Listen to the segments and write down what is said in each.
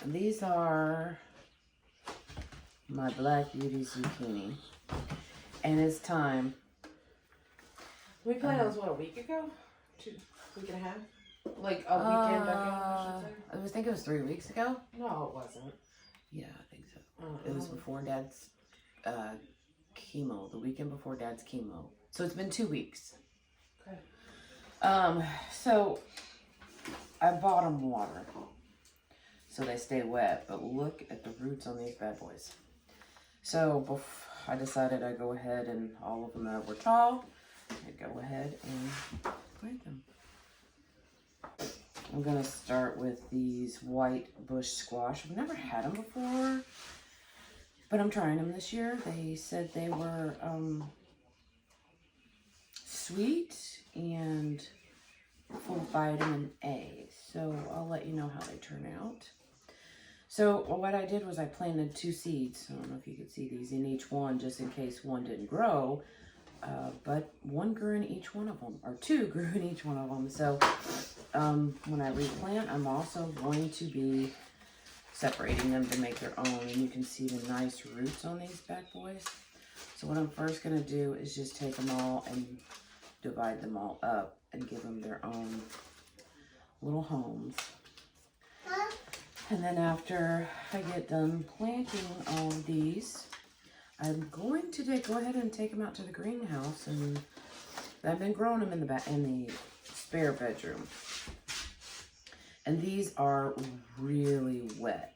These are my Black Beauty Zucchini. And it's time. We planted those, what, a week ago? Week and a half? Like a weekend ago, I should say? I think it was 3 weeks ago. No, it wasn't. Yeah, I think so. It was before Dad's chemo, the weekend before Dad's chemo. So it's been 2 weeks. Okay. So I bought them water so they stay wet, but look at the roots on these bad boys. So I decided I'd go ahead and all of them that were tall, I'd go ahead and plant them. I'm gonna start with these white bush squash. I've never had them before, but I'm trying them this year. They said they were sweet and full of vitamin A. So I'll let you know how they turn out. So what I did was I planted 2 seeds. I don't know if you could see these in each one, just in case one didn't grow. But 1 grew in each one of them, or 2 grew in each one of them. So when I replant, I'm also going to be separating them to make their own. And you can see the nice roots on these bad boys. So what I'm first going to do is just take them all and divide them all up and give them their own little homes. And then after I get done planting all of these, I'm going to go ahead and take them out to the greenhouse, and I've been growing them in the spare bedroom. And these are really wet.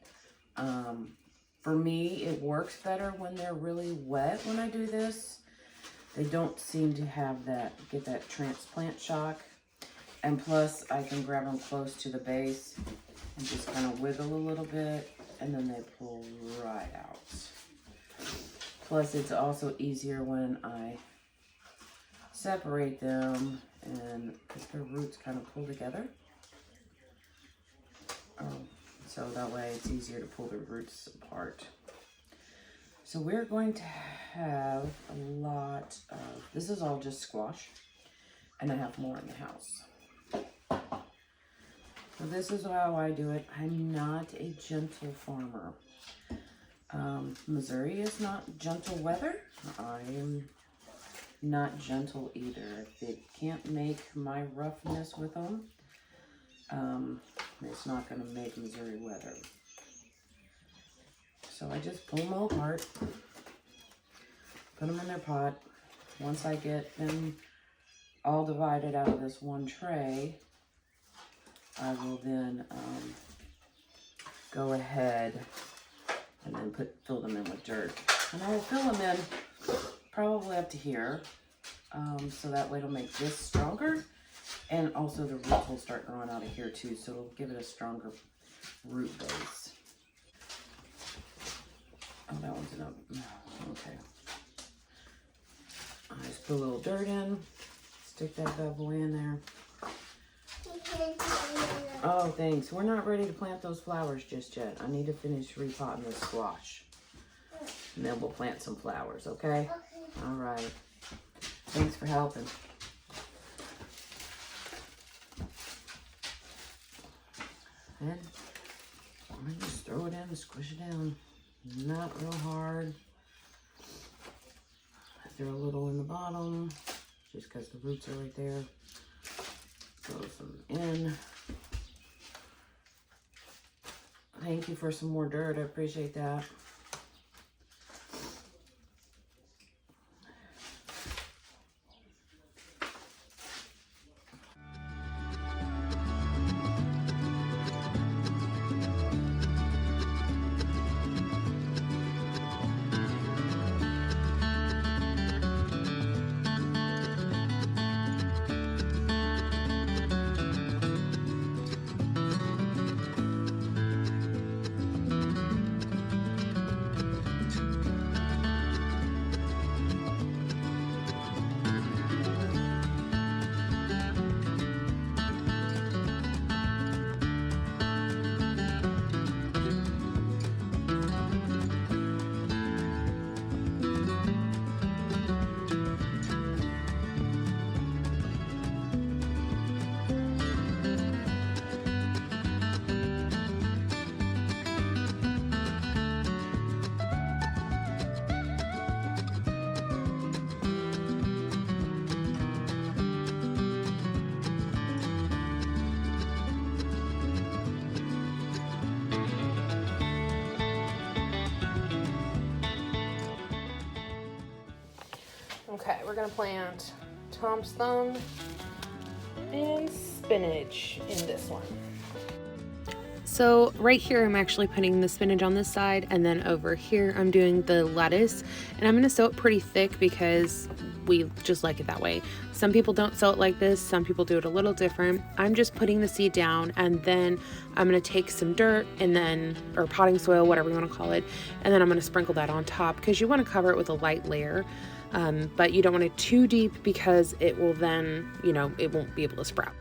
For me, it works better when they're really wet when I do this. They don't seem to have get that transplant shock. And plus, I can grab them close to the base and just kind of wiggle a little bit, and then they pull right out. Plus, it's also easier when I separate them and because their roots kind of pull together. So that way it's easier to pull the roots apart. So we're going to have a lot of, this is all just squash, and I have more in the house. So this is how I do it. I'm not a gentle farmer. Missouri is not gentle weather. I am not gentle either. If they can't make my roughness with them, it's not going to make Missouri weather. So I just pull them all apart, put them in their pot. Once I get them all divided out of this one tray, I will then go ahead and then fill them in with dirt. And I will fill them in probably up to here, so that way it'll make this stronger. And also the roots will start growing out of here too, so it'll give it a stronger root base. Oh, that one's enough. Okay. I just put a little dirt in, stick that bad boy in there. Oh, thanks. We're not ready to plant those flowers just yet. I need to finish repotting this squash. And then we'll plant some flowers, okay? All right. Thanks for helping. And I just throw it in and squish it down. Not real hard. I throw a little in the bottom, just because the roots are right there. Throw some in. Thank you for some more dirt. I appreciate that. gonna plant Tom's Thumb and spinach in this one. So right here, I'm actually putting the spinach on this side, and then over here, I'm doing the lettuce, and I'm gonna sow it pretty thick because we just like it that way. Some people don't sow it like this. Some people do it a little different. I'm just putting the seed down, and then I'm gonna take some dirt and then, or potting soil, whatever you wanna call it, and then I'm gonna sprinkle that on top because you wanna cover it with a light layer. But you don't want it too deep because it will then, it won't be able to sprout.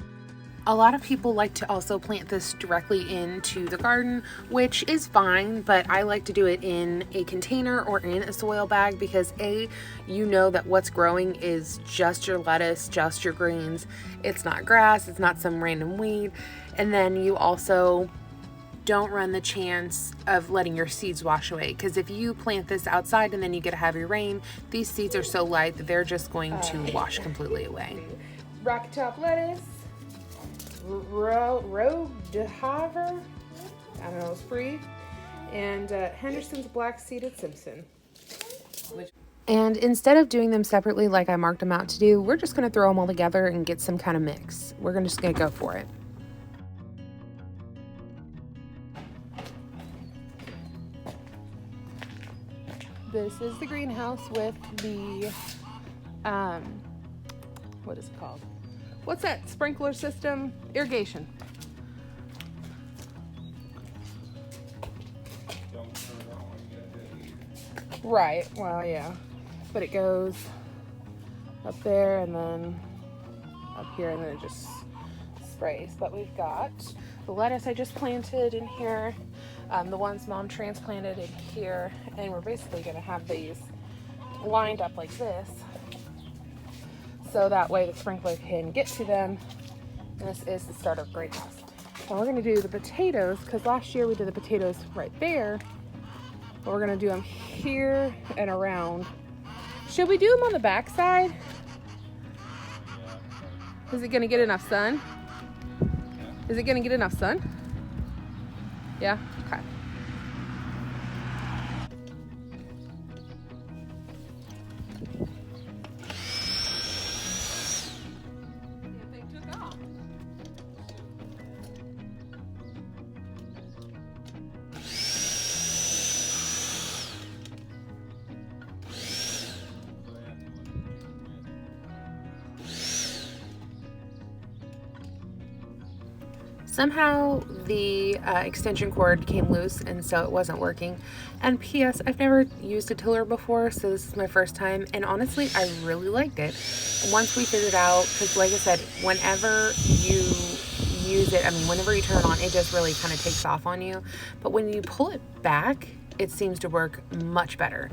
A lot of people like to also plant this directly into the garden, which is fine, but I like to do it in a container or in a soil bag because you know that what's growing is just your lettuce, just your greens. It's not grass, it's not some random weed. And then you also don't run the chance of letting your seeds wash away, because if you plant this outside and then you get a heavy rain, these seeds are so light that they're just going to wash completely away. Rocky top lettuce, Rogue de Havre, I don't know, it's free, and Henderson's black seeded Simpson. And instead of doing them separately like I marked them out to do, we're just going to throw them all together and get some kind of mix. We're just going to go for it. This is the greenhouse with the, what is it called? What's that sprinkler system? Irrigation. Right, well, yeah. But it goes up there and then up here and then it just sprays. But we've got the lettuce I just planted in here, the ones Mom transplanted in here, and we're basically going to have these lined up like this, so that way the sprinkler can get to them. And this is the start of greenhouse. And we're going to do the potatoes, because last year we did the potatoes right there, but we're going to do them here and around. Should we do them on the back side? Is it going to get enough sun? Is it going to get enough sun? Yeah? Okay. Somehow the extension cord came loose, and so it wasn't working. And P.S. I've never used a tiller before, so this is my first time, and honestly I really liked it. Once we figured out, because like I said, whenever you use it, whenever you turn it on, it just really kind of takes off on you. But when you pull it back, it seems to work much better.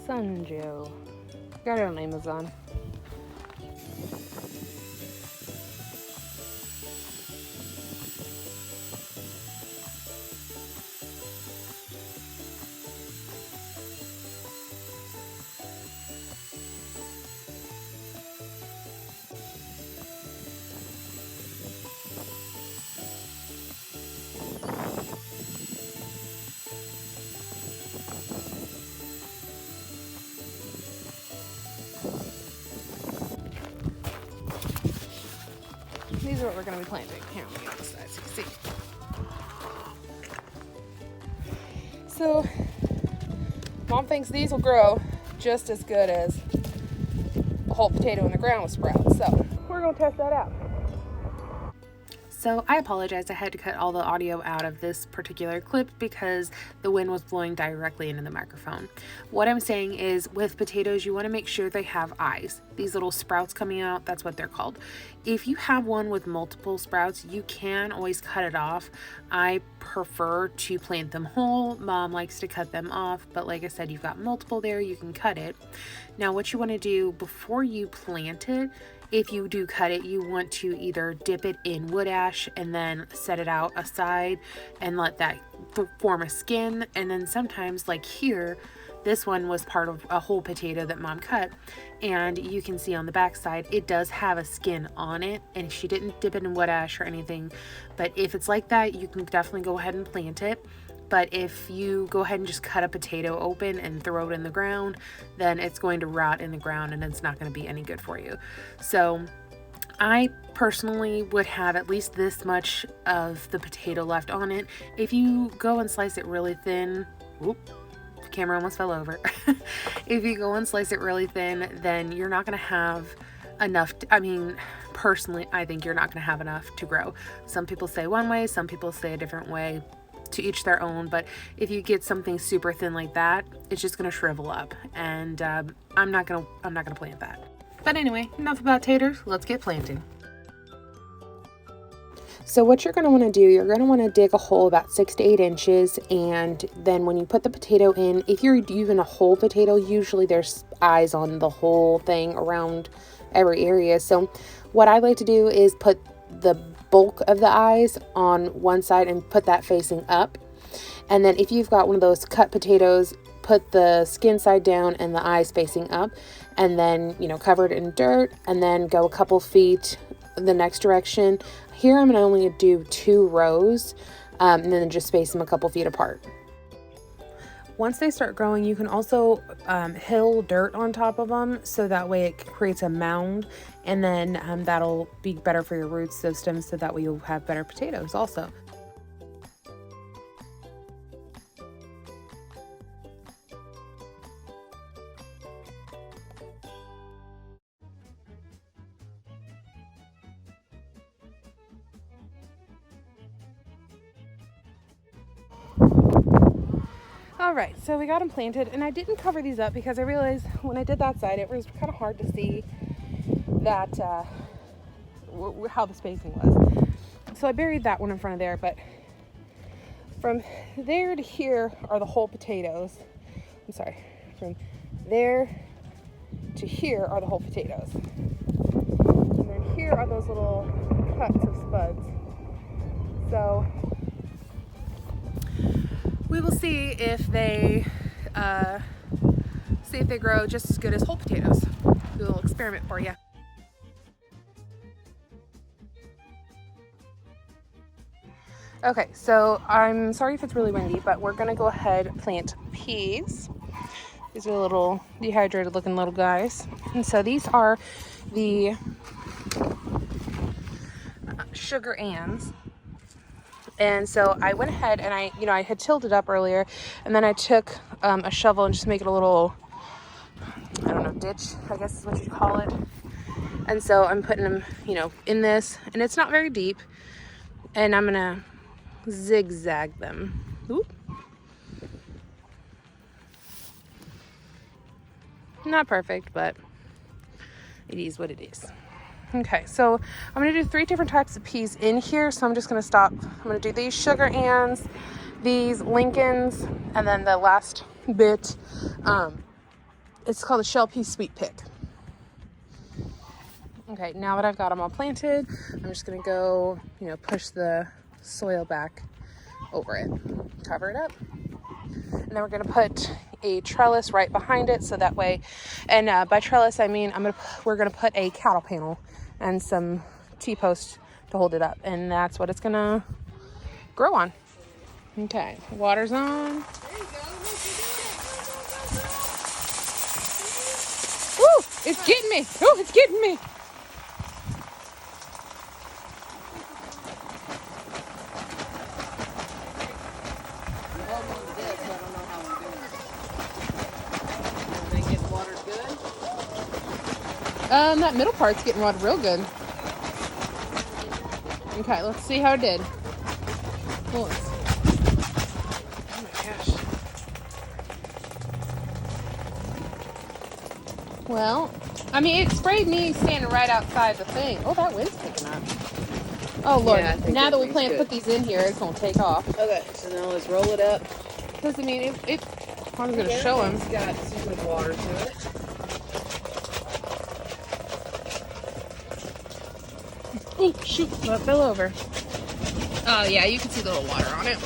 Sun Joe. Got it on Amazon. These are what we're going to be planting. Here, let me get on the side so you can see. So, Mom thinks these will grow just as good as a whole potato in the ground with sprouts. So, we're going to test that out. So I apologize, I had to cut all the audio out of this particular clip because the wind was blowing directly into the microphone. What I'm saying is with potatoes, you want to make sure they have eyes. These little sprouts coming out, that's what they're called. If you have one with multiple sprouts, you can always cut it off. I prefer to plant them whole. Mom likes to cut them off, but like I said, you've got multiple there, you can cut it. Now what you want to do before you plant it, if you do cut it, you want to either dip it in wood ash and then set it out aside and let that form a skin. And then sometimes, like here, this one was part of a whole potato that Mom cut, and you can see on the back side it does have a skin on it, and she didn't dip it in wood ash or anything. But if it's like that, you can definitely go ahead and plant it. But if you go ahead and just cut a potato open and throw it in the ground, then it's going to rot in the ground and it's not going to be any good for you. So I personally would have at least this much of the potato left on it. If you go and slice it really thin, whoop, the camera almost fell over. If you go and slice it really thin, then you're not going to have enough. Personally, I think you're not going to have enough to grow. Some people say one way, some people say a different way. To each their own, but if you get something super thin like that, it's just gonna shrivel up, and I'm not gonna plant that. But anyway, enough about taters, let's get planting. So what you're going to want to do, you're going to want to dig a hole about 6 to 8 inches, and then when you put the potato in, if you're using a whole potato, usually there's eyes on the whole thing around every area. So what I like to do is put the bulk of the eyes on one side and put that facing up. And then if you've got one of those cut potatoes, put the skin side down and the eyes facing up, and then, cover it in dirt, and then go a couple feet the next direction. Here I'm only going to do 2 rows, and then just space them a couple feet apart. Once they start growing, you can also hill dirt on top of them, so that way it creates a mound, and then that'll be better for your root system, so that way you'll have better potatoes also. Alright, so we got them planted, and I didn't cover these up because I realized when I did that side it was kind of hard to see that how the spacing was. So I buried that one in front of there, but from there to here are the whole potatoes. I'm sorry, from there to here are the whole potatoes. And then here are those little cuts of spuds. So we will see if they grow just as good as whole potatoes. Do a little experiment for you. Okay, so I'm sorry if it's really windy, but we're gonna go ahead and plant peas. These are little dehydrated looking little guys. And so these are the sugar anns. And so I went ahead and I had tilled it up earlier, and then I took a shovel and just make it a little, I don't know, ditch, I guess is what you call it. And so I'm putting them, in this, and it's not very deep, and I'm gonna zigzag them. Oop. Not perfect, but it is what it is. Okay, so I'm going to do 3 different types of peas in here, so I'm just going to stop. I'm going to do these sugar anns, these Lincolns, and then the last bit It's called a shell pea sweet pick. Okay, now that I've got them all planted, I'm just gonna go, you know, push the soil back over it, cover it up. And then we're gonna put a trellis right behind it, so that way, and by trellis I mean we're gonna put a cattle panel and some T-posts to hold it up, and that's what it's gonna grow on. Okay, water's on. There you go. Woo! It's getting me. Oh, it's getting me. That middle part's getting watered real good. Okay, let's see how it did. Oh my gosh. Well, I mean, it sprayed me standing right outside the thing. Oh, that wind's picking up. Oh, Lord. Yeah, I think now that we everything's plan to good. put these in here, it's going to take off. Okay, so now let's roll it up. Because, I mean, I was going to show him. It's got some good water to it. Oh, shoot. That fell over. Oh, yeah, you can see the little water on it.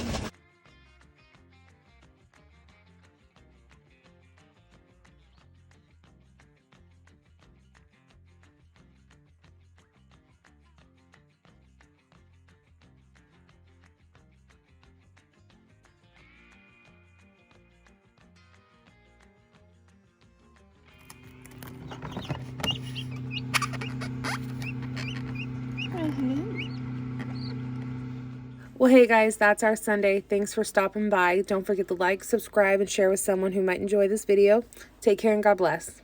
Well, hey guys, that's our Sunday. Thanks for stopping by. Don't forget to like, subscribe, and share with someone who might enjoy this video. Take care and God bless.